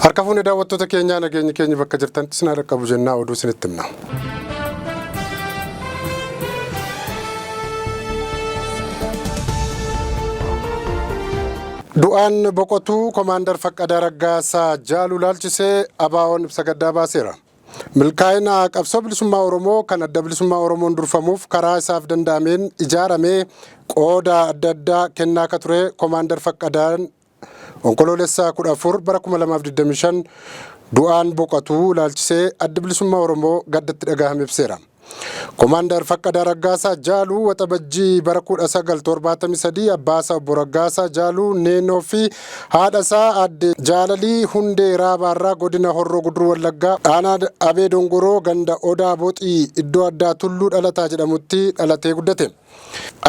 Harka fuunee daawwattoota keenyaa nageenya keenya bakka jirtanitti sinaa dhaqqabu jennaa oduu isinitti himna. Du'aan boqotuu Komaander Faqqadaa Raggaasaa Jaaluu laalchisee ABO'n ibsa gaddaa baaseera. Milkaa'ina qabsoo bilisummaa Oromoo kan adda bilisummaa Oromoon durfamuuf karaa isaaf danda'ameen ijaaramee qooda adda addaa kennaa akka ture Komaander Faqqadaan onkoloolessa 14 bara 2025 du'aan boqotuu laalchisee adda bilisummaa Oromoo gaddatti dhagahame ibseera. Komaander Faqqadaa Raggaasaa Jaaluu waxabajjii bara 1973 abbaasaa obbo Raggaasaa Jaaluu Neenoo fi haadhasaa adde Jaalalii Hundee Raabaarraa godina Horroo Guduruu Wallaggaa aanaa Abee Dongoroo ganda Odaa Boxii iddoo addaa Tulluu Dhalataa jedhamutti dhalatee guddate.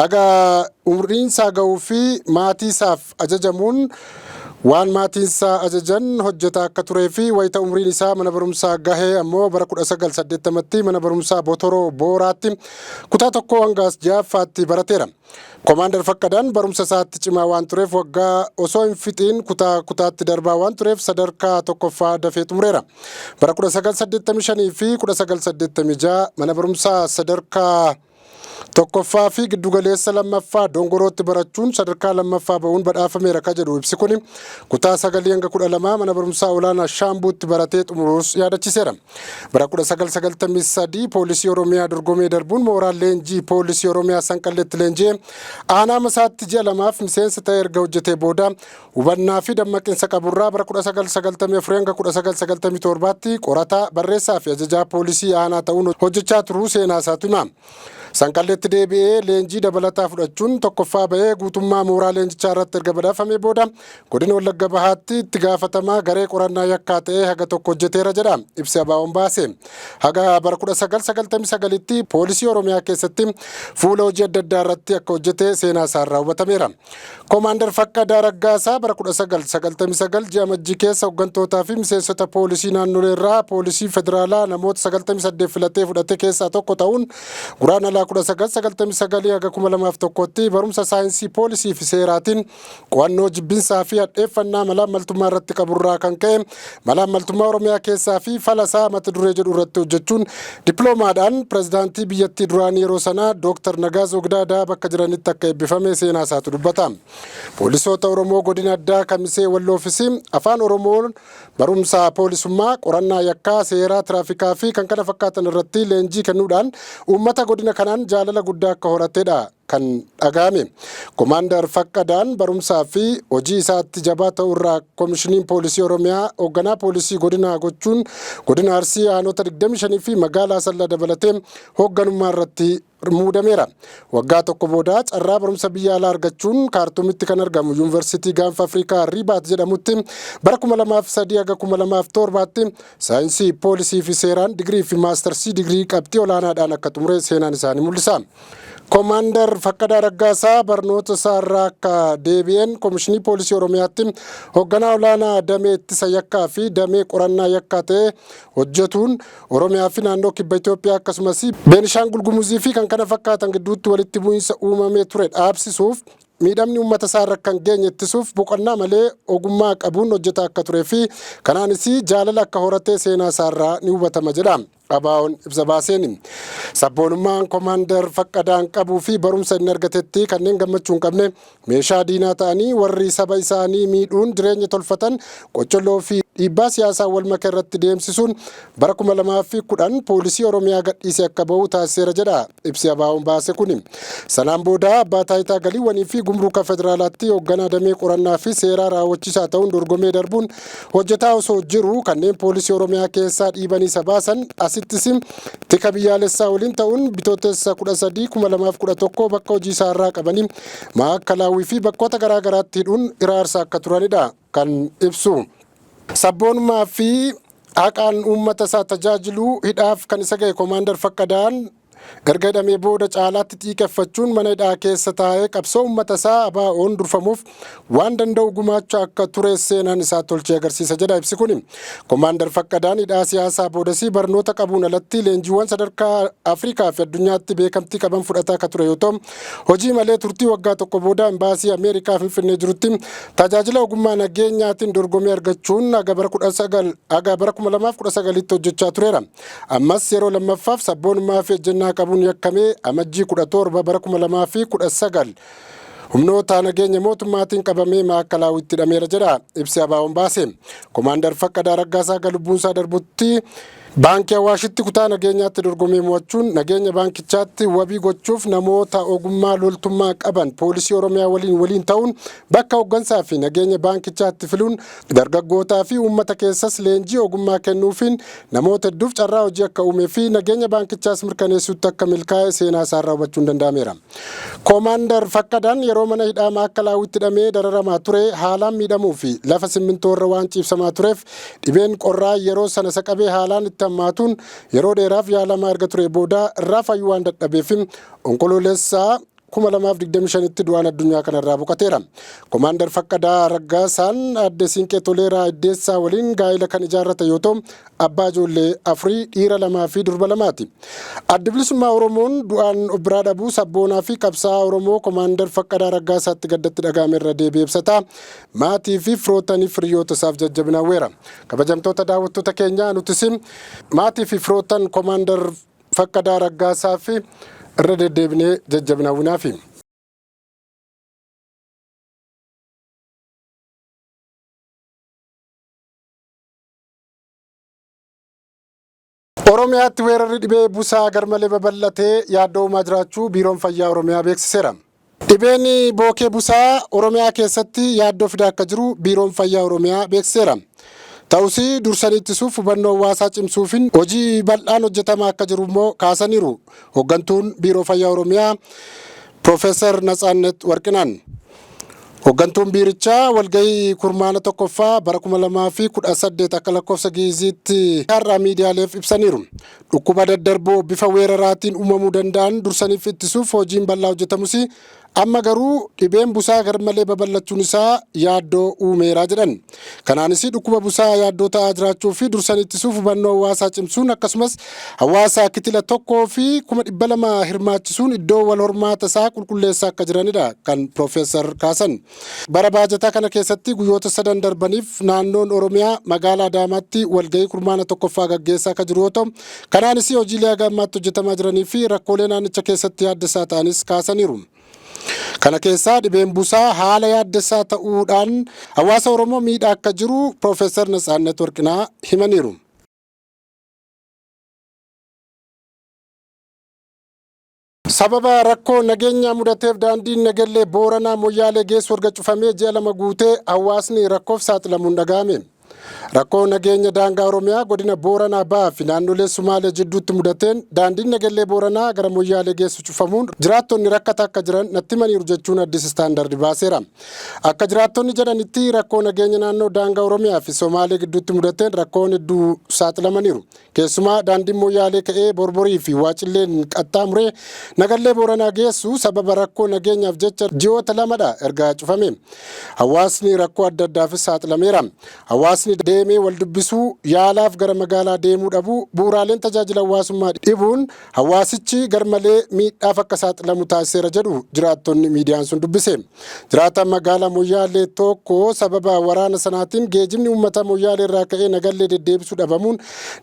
Aga umriinsaa ga'uu fi maatiisaaf ajajamuun waan maatiinsaa ajajan hojjetaa akka turee fi wayita umriin isaa mana barumsaa gahee ammoo bara 1980tti mana barumsaa Botoroo Booraatti kutaa tokko hanga 6ffaatti barateera. Komaander Faqqadaan barumsa isaatti cimaa waan tureef waggaa osoo hin fixiin kutaatti darbaa waan tureef sadarkaa tokkoffaa dafee xumureera. Bara 1985 fi 1986 mana barumsaa sadarkaa tokkoffaa fi giddugaleessa lammaffaa Dongorootti barachuun sadarkaa lammaffaa ba'uun badhaafameera ka jedhu ibsi kun kutaa 9 hanga 12 mana barumsaa olaanaa Shaambuutti baratee xumuruus yaadachiseera. Bara 1993 poolisii Oromiyaa dorgomee darbuun mooraan leenjii poolisii Oromiyaa Sanqalleetti leenjee aanaa masaatti ji'a 2 miseensa ta'ee erga hojjetee booda hubannaa fi dammaqinsa qaburraa bara 1994 hanga 1997tti qorataa barreessaa fi ajajaa poolisii aanaa ta'uun hojjechaa turuu seenaa isaatu hima. Sanqalleetti deebi'ee leenjii dabalataa fudhachuun tokkoffaa ba'ee guutummaa mooraa leenjichaa irratti erga badhaafamee booda godina Wallagga Bahaatti itti gaafatamaa garee qorannaa yakkaa ta'ee haga tokko hojjeteera jedha ibsi ABO'n baase. Haga bara 1999tti poolisii Oromiyaa keessatti fuula hojii adda addaa irratti akka hojjete seenaa isaarraa hubatameera. Komaander Faqqadaa Raggaasaa bara 1999 ji'a Majjii keessa hooggantootaa fi miseensota poolisii naannolee irraa poolisii federaalaa namoota 98 filatee fudhate keessaa tokko ta'uun guraandhala 1999 haga 2001tti barumsa saayinsii poolisii fi seeraatiin qo'annoo jibbinsaa fi hadheeffannaa malaammaltummaa irratti qaburraa kan ka'e malaammaltummaa Oromiyaa keessaa fi falasaa mata duree jedhu irratti hojjechuun dippiloomaadhaan pirezidaantii biyyattii duraanii yeroo sanaa Dr. Nagaasoo Gidaadaa bakka jiranitti akka eebbifame seenaa isaatu dubbata. Poolisoota Oromoo godina addaa Kamisee Walloofis afaan Oromoon barumsa poolisummaa qorannaa yakkaa seeraa tiraafikaa fi kan kana fakkaatan irratti leenjii kennuudhaan uummata godina kanaan jaalala guddaa akka horatedha kan dhagahame. Komaander Faqqadaan barumsaa fi hojii isaatti jabaa ta'uu irraa koomishiniin poolisii Oromiyaa hoogganaa poolisii godinaa gochuun godina Arsii aanota 25 fi magaalaa Asallaa dabalatee hoogganummaa irratti muudameera. Waggaa tokko booda carraa barumsa biyya alaa argachuun Kaartuumitti kan argamu Yuunivarsiitii Gaanfa Afrikaa Ribaat jedhamutti bara 2003 haga 2007tti saayinsii poolisii fi seeraan digirii fi maastarsii digirii qabxii olaanaadhaan akka xumure seenaan isaanii mul'isa. Komaander Faqqadaa Raggaasaa barnoota isaarraa akka deebi'een koomishinii poolisii Oromiyaatti hoogganaa olaanaa damee ittisa yakkaa fi damee qorannaa yakkaa ta'ee hojjetuun Oromiyaa fi naannoo kibba Itoophiyaa akkasumas Beenishaangul Gumuzii fi kan kana fakkaatan gidduutti walitti bu'iinsa uumamee ture dhaabsisuuf miidhamni uummata isaarra kan geenye ittisuuf boqonnaa malee ogummaa qabuun hojjetaa akka turee fi kanaanis jaalala akka horatee seenaa isaarraa ni hubatama jedha ABO'n ibsa baaseen. Sabboonummaan Komaander Faqqadaan qabuu fi barumsa inni argatetti kanneen gammachuu hin qabne meeshaa diinaa ta'anii warri saba isaanii miidhuun jireenya tolfatan qocholloo fi dhiibbaa siyaasaa wal make irratti deemsisuun bara 2010 poolisii Oromiyaa gadhiisee akka ba'u taasiseera jedha ibsi ABO'n baase kun. Sanaan booda abbaa taayitaa galiiwwanii fi gumruuka federaalaatti hoogganaa damee qorannaa fi seeraa raawwachiisaa ta'uun dorgomee darbuun hojjetaa osoo jiru kanneen poolisii Oromiyaa keessaa dhiibanii isa baasan asittis tika biyyaalessaa waliin ta'uun bitootessa 13 2011 bakka hojii isaarraa qabanii maakalaawwii fi bakkoota garaa garaatti hidhuun iraarsaa akka turanidha kan ibsu. Sabboonummaa fi haqaan uummata isaa tajaajiluu hidhaaf kan isa ga'e Komaander Faqqadaan erga hidhamee booda caalaatti xiiqeffachuun mana hidhaa keessa taa'ee qabsoo uummata isaa ABO'n durfamuuf waan danda'u gumaachuu akka ture seenaan isaa tolchee agarsiisa jedha ibsi kun. Komaandar Faqqadaan hidhaa siyaasaa boodasii barnoota qabuun alatti leenjiiwwan sadarkaa Afrikaa fi addunyaatti beekamtii qaban fudhataa akka ture yoo ta'u, hojii malee turtii waggaa tokko booda imbaasii Ameerikaa Finfinnee jirutti tajaajila ogummaa nageenyaatiin dorgomee argachuun aga bara 2019tti hojjechaa tureera. Ammas yeroo lammaffaaf sabboonummaa fi ejjennaa qabuun yakkamee amajjii 17 bara 2019 humnoota nageenya mootummaatiin qabamee maakkalaawitti hidhameera jedha ibsi ABO'n baase. Komaandar Faqqadaa Raggaasaa lubbuun isaa darbutti baankii Awaashitti kutaa nageenyaatti dorgomee mo'achuun nageenya baankichaatti wabii gochuuf namoota ogummaa loltummaa qaban poolisii Oromiyaa waliin ta'uun bakka hooggansaa fi nageenya baankichaatti filuun dargaggootaa fi uummata keessas leenjii ogummaa kennuufiin namoota hedduuf carraa hojii akka uumee fi nageenya baankichaas mirkaneessuutti akka milkaa'e seenaa isaarraa hubachuun danda'ameera. Komaandar Faqqadaan yeroo mana hidhaa maakkalaawitti hidhamee dararamaa ture haalaan miidhamuu fi lafa simmintoorra waan ciibsamaa tureef dhibeen qorraa yeroo sana isa qabee haalaan itti hammaatuun yeroo dheeraaf yaalamaa erga ture booda irraa fayyuu waan dadhabeef onkoloolessaa 2025tti du'aan addunyaa kanarraa boqoteera. Komaandar Faqqadaa Raggaasaan adde Siinqee Toleeraa Iddeessaa waliin gaa'ila kan ijaarrate yoo ta'u, abbaa ijoollee 4 dhiira 2 fi durba 2ti. Adda Bilisummaa Oromoon du'aan of biraa dhabuu sabboonaa fi qabsaa'aa Oromoo Komaandar Faqqadaa Raggaasaatti gaddatti dhaga'ame irra deebi'ee ibsata. Maatii fi firootanii firiyoota isaaf jajjabina hawweera. Kabajamtoota daawwattoota keenyaa nutis maatii fi firootan Komaandar Faqqadaa Raggaasaa fi irra deddeebinee jajjabina hawwinaafi. Oromiyaatti weerarri dhibee busaa garmalee babal'atee yaaddoo uumaa jiraachuu Biiroon Fayyaa Oromiyaa beeksiseera. Dhibeen bookee busaa Oromiyaa keessatti yaaddoo fidaa akka jiru Biiroon Fayyaa Oromiyaa beeksiseera. Ta'us dursanii ittisuuf hubannoo hawaasaa cimsuufiin hojii bal'aan hojjetamaa akka jiru immoo kaasaniiru. Hooggantuun Biiroo Fayyaa Oromiyaa Profeesar Natsaannet Warqinaan. Hooggantuun biirichaa walgahii kurmaana tokkoffaa bara 2018 akka lakkoofsa Giiziitti har'a miidiyaaleef ibsaniiru. Dhukkuba daddarboo bifa weeraraatiin uumamuu danda'an dursaniif ittisuuf hojiin bal'aa hojjetamus amma garuu dhibeen busaa garmalee babal'achuun isaa yaaddoo uumeeraa jedhan. Kanaanis dhukkuba busaa yaaddoo ta'aa jiraachuu fi dursanii ittisuuf hubannoo hawaasaa cimsuun akkasumas hawaasa kitila tokkoo fi 200,000 hirmaachisuun iddoo wal hormaata isaa qulqulleessaa akka jiranidha kan Profeesar kaasan. Bara baajataa kana keessatti guyyoota 3 darbaniif naannoon Oromiyaa magaalaa Adaamaatti walgahii kurmaana tokkoffaa gaggeessaa akka jiru yoo ta'u, kanaanis hojiilee gammaatti hojjetamaa jiranii fi rakkoolee naannicha keessatti yaaddessaa ta'anis kaasaniiru. Kana keessaa dhibeen busaa haala yaaddessaa ta'uudhaan hawaasa Oromoo miidhaa akka jiru Profeesar Natsaannet Warqinaa himaniiru. Sababa rakkoo nageenyaa mudateef daandiin Nagellee Booranaa Moyyaalee geessu erga cufamee ji'a 2 guutee hawaasni rakkoof saaxilamuun dhaga'ame. Rakkoo nageenya daangaa Oromiyaa godina Booranaa ba'aa fi naannolee Sumaalee jidduutti mudateen daandiin Nagellee Booranaa gara Moyyaalee geessu cufamuun jiraattonni rakkata akka jiran natti himaniiru jechuun Addis Istaandardi baaseera. Akka jiraattonni jedhanitti rakkoo nageenya naannoo daangaa Oromiyaa fi Somaalee gidduutti mudateen rakkoon hedduu saaxilamaniiru. Keessumaa daandiin Moyyaalee ka'ee Borborii fi Waacilleen qaxxaamuree Nagellee Booranaa geessu sababa rakkoo nageenyaaf jecha ji'oota 2dha erga cufame. Hawaasni rakkoo adda addaafis saaxilameera. Hawaasni deemee wal dubbisuu yaalaaf gara magaalaa deemuu dhabuu bu'uuraaleen tajaajila hawaasummaa dhibuun hawaasichi garmalee miidhaaf akka saaxilamu taasiseera jedhu jiraattonni miidiyaan sun dubbise. Jiraataan magaalaa Moyyaalee tokko sababa waraana sanaatiin geejjibni uummata Moyyaalee irraa ka'ee Nagallee deddeebisuu dhabamuun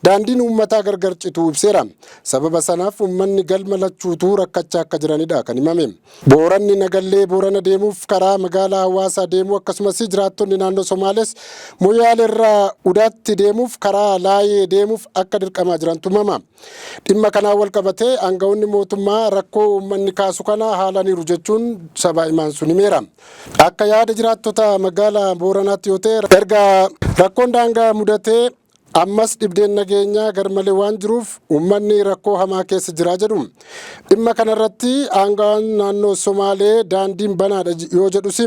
daandiin uummataa gargar cituu ibseera. Sababa sanaaf uummanni galma lachuutu rakkachaa akka jiranidha kan himame. Booranni Nagallee Boorana deemuuf karaa magaalaa hawaasaa deemuu akkasumas jiraattonni naannoo Somaalees Moyyaalee irraa Udaatti deemuuf karaa Laayee deemuuf akka dirqamaa jirantu himama. Dhimma kanaan wal qabatee aangawoonni mootummaa rakkoo uummanni kaasu kana haalaniiru jechuun sabaa himaan sun himeera. Akka yaada jiraattota magaalaa Booranaatti yoo ta'e erga rakkoon daangaa mudatee ammas dhibdeen nageenyaa garmalee waan jiruuf uummanni rakkoo hamaa keessa jira jedhu. Dhimma kanarratti aangawaan naannoo Somaalee daandiin banaadha yoo jedhus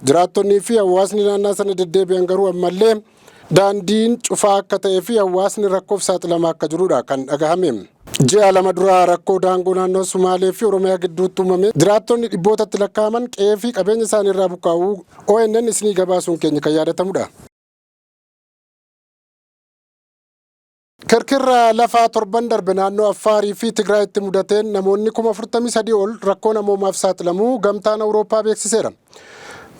jiraattonnii fi hawaasni naannaa sana deddeebi'an garuu ammallee daandiin cufaa akka ta'ee fi hawaasni rakkoof saaxilamaa akka jirudha kan dhagahame. Ji'a lama duraa rakkoo daangoo naannoo Sumaalee fi Oromiyaa gidduutti uumame jiraattonni dhibbootatti lakkaa'aman qe'ee fi qabeenya isaanii irraa buqqaa'uu ONN isinii gabaasuun keenya kan yaadatamudha. Kirkirra lafaa torban darbe naannoo Affaarii fi Tigraayitti mudateen namoonni 43,000 ol rakkoo namoomaaf saaxilamuu gamtaan Awurooppaa beeksiseera.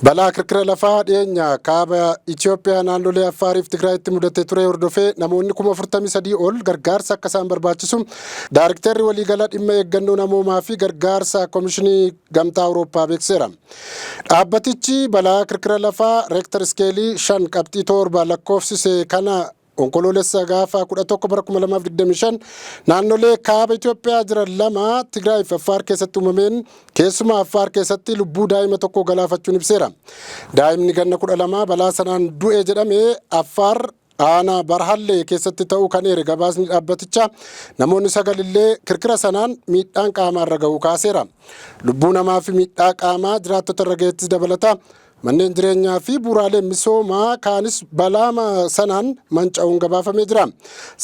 Balaa kirkira lafaa dhiyeenya kaaba Itoophiyaa naannolee Affaarii fi Tigraayitti mudatee ture hordofee namoonni 43,000 ol gargaarsa akka isaan barbaachisu Daariktarri waliigalaa dhimma eeggannoo namoomaa fi gargaarsa Komishinii Gamtaa Awurooppaa beeksiseera. Dhaabbatichi balaa kirkira lafaa Reektar iskeelii 5.7 lakkoofsise kana onkoloolessa gaafa 11/2025 naannolee kaaba Itoophiyaa jiran lama Tigraay fi Affaar keessatti uumameen keessumaa Affaar keessatti lubbuu daa'ima tokko galaafachuun ibseera. Daa'imni ganna 12 balaa sanaan du'e jedhamee Affaar aanaa Barhallee keessatti ta'uu kan eere gabaasni dhaabbatichaa namoonni 9 illee kirkira sanaan miidhaan qaamaa irra ga'uu kaaseera. Lubbuu namaa fi miidhaa qaamaa jiraattota irra ga'ettis dabalata. Manneen jireenyaa fi bu'uuraaleen misoomaa kaanis balaa sanaan manca'uun gabaafamee jira.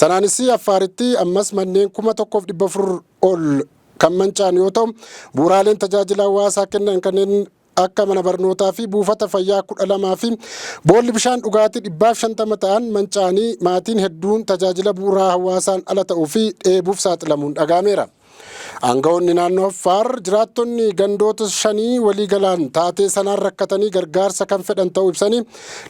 Sanaanis Affaaritti ammas manneen 1,400 ol kan manca'an yoo ta'u, bu'uuraaleen tajaajila hawaasaa kennan kanneen akka mana barnootaa fi buufata fayyaa 12 fi boolli bishaan dhugaatii 150 ta'an manca'anii maatiin hedduun tajaajila bu'uuraa hawaasaan ala ta'uu fi dheebuuf saaxilamuun dhagahameera. Aangawoonni naannoo Affaar jiraattonni gandoota 5 walii galaan taatee sanaan rakkatanii gargaarsa kan fedhan ta'uu ibsanii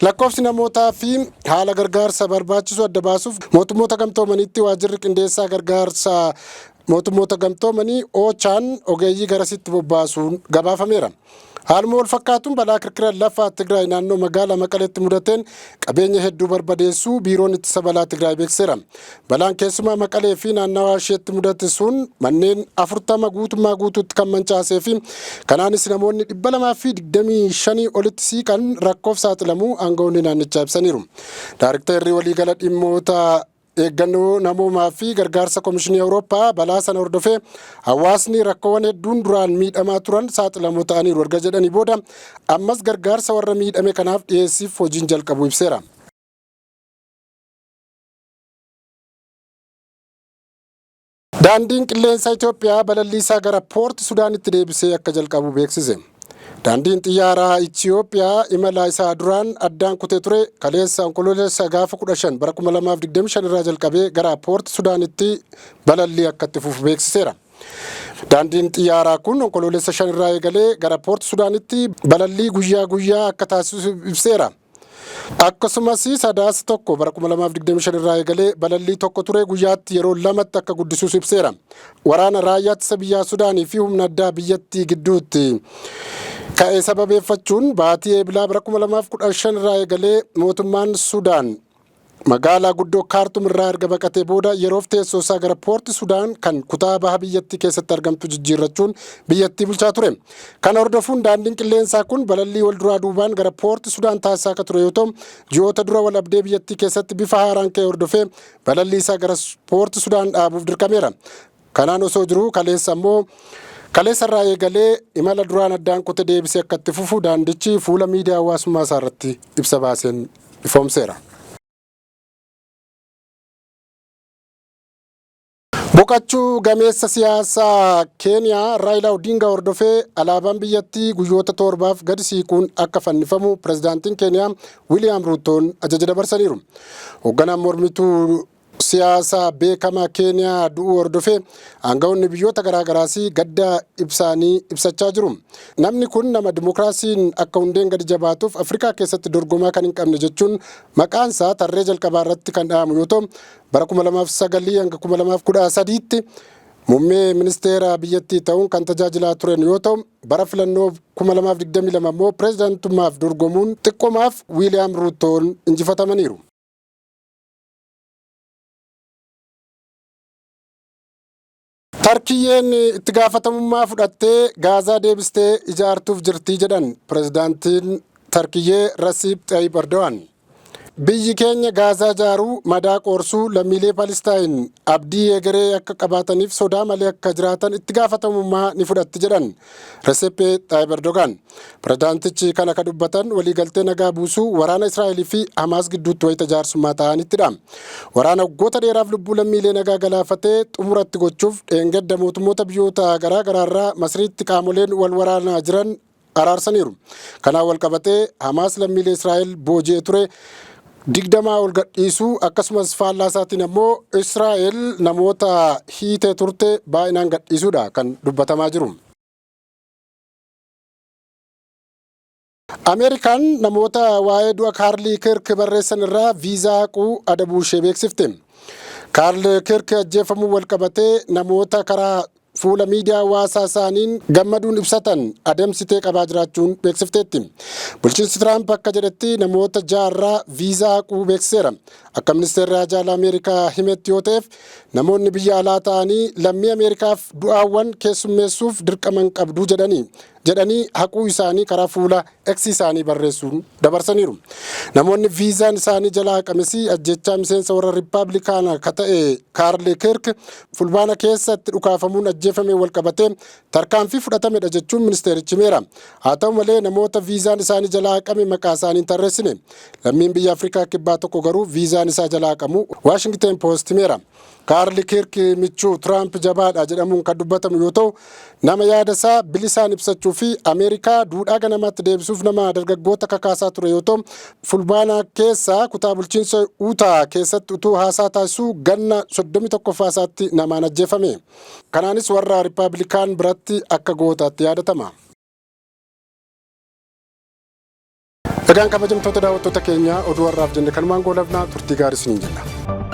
lakkoofsi namootaa fi haala gargaarsa barbaachisu adda baasuuf mootummoota gamtoomaniitti waajjirri qindeessaa gargaarsa mootummoota gamtoomanii OCHA'n ogeeyyii garasitti bobbaasuun gabaafameera. Haaluma wal fakkaatuun balaa kirkira lafaa Tigraay naannoo magaalaa Maqaleetti mudateen qabeenya hedduu barbadeessuu biiroon ittisa balaa Tigraay beeksiseera. Balaan keessumaa Maqalee fi naannawaa isheetti mudate sun manneen 40 guutummaa guutuutti kan mancaasee fi kanaanis namoonni 225 olitti siiqan rakkoof saaxilamuu aangawoonni naannichaa ibsaniiru. Daariktarri waliigala dhimmoota eeggannoo namoomaa fi gargaarsa Komishinii Awurooppaa balaa sana hordofee hawaasni rakkoowwan hedduun duraan miidhamaa turan saaxilamoo ta'aniiru erga jedhanii booda ammas gargaarsa warra miidhame kanaaf dhiyeessiif hojiin jalqabu ibseera. Daandiin qilleensa Itoophiyaa balalliisaa gara poorti Sudaanitti deebisee akka jalqabu beeksise. Daandiin xiyyaaraa Itoophiyaa imala isaa duraan addaan kutee ture kaleessa onkoloolessa gaafa 15/2025 irraa jalqabee gara poorti Sudaanitti balallii akka itti fufu beeksiseera. Daandiin xiyyaaraa kun onkoloolessa 5 irraa eegalee gara poorti Sudaanitti balallii guyyaa guyyaa akka taasisu ibseera. Akkasumas sadaasa 1/2025 irraa eegalee balallii tokko ture guyyaatti yeroo lamatti akka guddisuus ibseera. Waraana raayyaa ittisa biyyaa Sudaanii fi humna addaa biyyattii gidduutti ka'ee sababeeffachuun baatii eebilaa 2015 irraa eegalee mootummaan Sudaan magaalaa guddoo Kaartum irraa erga baqatee booda yeroof teessoo isaa gara poorti Sudaan kan kutaa baha biyyattii keessatti argamtu jijjiirrachuun biyyattii bulchaa ture. Kana hordofuun daandiin qilleensaa kun balallii wal duraa duubaan gara poorti Sudaan taasisaa akka ture yoo ta'u, ji'oota dura wal abdee biyyattii keessatti bifa haaraan ka'ee hordofee balallii isaa gara poorti Sudaan dhaabuuf dirqameera. Kanaan osoo jiru kaleessa irraa eegalee imala duraan addaan kute deebisee akka itti fufu daandichi fuula miidiyaa hawaasummaa isaa irratti ibsa baaseen ifoomseera. Boqachuu gameessa siyaasaa Keeniyaa Raayilaa Odingaa hordofee alaabaan biyyattii guyyoota 7 gadi siiquun akka fannifamu pirezidaantiin Keeniyaa Wiiliyaam Ruutoon ajaja dabarsaniiru. Hoogganaan mormituu siyaasaa beekamaa Keeniyaa du'uu hordofee aangawoonni biyyoota garaagaraas gadda ibsaanii ibsachaa jiru. Namni kun nama dimookiraasiin akka hundeen gadi jabaatuuf Afrikaa keessatti dorgomaa kan hin qabne jechuun maqaan isaa tarree jalqabaa irratti kan dhaamu yoo ta'u, bara 2009 hanga 2013tti muummee ministeera biyyattii ta'uun kan tajaajilaa turan yoo ta'u, bara filannoo 2022 immoo pirezidaantummaaf dorgomuun xiqqoomaaf Wiiliyaam Ruutoon injifatamaniiru. Tarkiyyeen itti gaafatamummaa fudhattee Gaazaa deebistee ijaartuuf jirtii jedhan pirezidaantiin Tarkiyyee Rasiib Xayyib Erdogan. biyyi keenya Gaazaa ijaaruu, madaa qoorsuu, lammiilee Palestaan abdii egeree akka qabaataniif sodaa malee akka jiraatan itti gaafatamummaa ni fudhatti jedhan Recep Tayyip Erdogan. Pirezidaantichi kana ka dubbatan waliigaltee nagaa buusuu waraana Israa'elii fi Hamaas gidduutti wayita jaarsummaa ta'anittidha. Waraana waggoota dheeraaf lubbuu lammiilee nagaa galaafatee xumuratti gochuuf dheengadda mootummoota biyyoota garaa garaarraa Masriitti qaamoleen wal waraanaa jiran araarsaniiru. Kanaan wal qabatee Hamaas lammiilee Israa'el booji'ee ture 20 ol gadhiisuu akkasumas faallaa isaatiin ammoo Israa'el namoota hiitee turte baay'inaan gadhiisuudha kan dubbatamaa jiru. Ameerikaan namoota waa'ee du'a Kaarli Kirk barreessan irraa viizaa haquu adabuu ishee beeksifte. Kaarli Kirk ajjeefamuu wal qabatee namoota karaa fuula miidiyaa hawaasaa isaaniin gammaduun ibsatan adamsitee qabaa jiraachuun beeksifteetti. Bulchiinsi Tiraamp akka jedhetti namoota 6 irraa viizaa haquu beeksiseera. Akka ministeerri haajaa alaa Ameerikaa himetti yoo ta'eef namoonni biyya alaa ta'anii lammii Ameerikaaf du'aawwan keessummeessuuf dirqaman qabdu jedhanii haquu isaanii karaa fuula X isaanii barreessuun dabarsaniiru. Namoonni viizaan isaanii jalaa haqames ajjechaa miseensa warra Riippaabilikaanaa ka ta'e Kaarli Kirk fulbaana keessatti dhukaafamuun ajjeefame wal qabatee tarkaanfii fudhatamedha jechuun ministeerichi himeera. Haa ta'u malee namoota viizaan isaanii jalaa haqame maqaa isaanii hin tarreessine. Lammiin biyya Afrikaa kibbaa tokko garuu viizaan isaa jalaa haqamu Washington Post himeera. Kaarli Kirk michuu Tiraamp jabaadha jedhamuun kan dubbatamu yoo ta'u nama yaada isaa bilisaan ibsachuu fi Ameerikaa duudhaa ganamaatti deebisuuf nama dargaggoota kakaasaa ture yoo ta'u fulbaana keessa kutaa bulchiinsa Utaa keessatti utuu haasaa taasisuu ganna 31ffaatti namaan ajjeefame. Kanaanis warra Riippaabilikaan biratti akka gootaatti yaadatama. Egaan kabajamtoota daawwattoota keenya oduu har'aaf jenne kanumaan goolabnaa turtii gaarii isiniin jenna.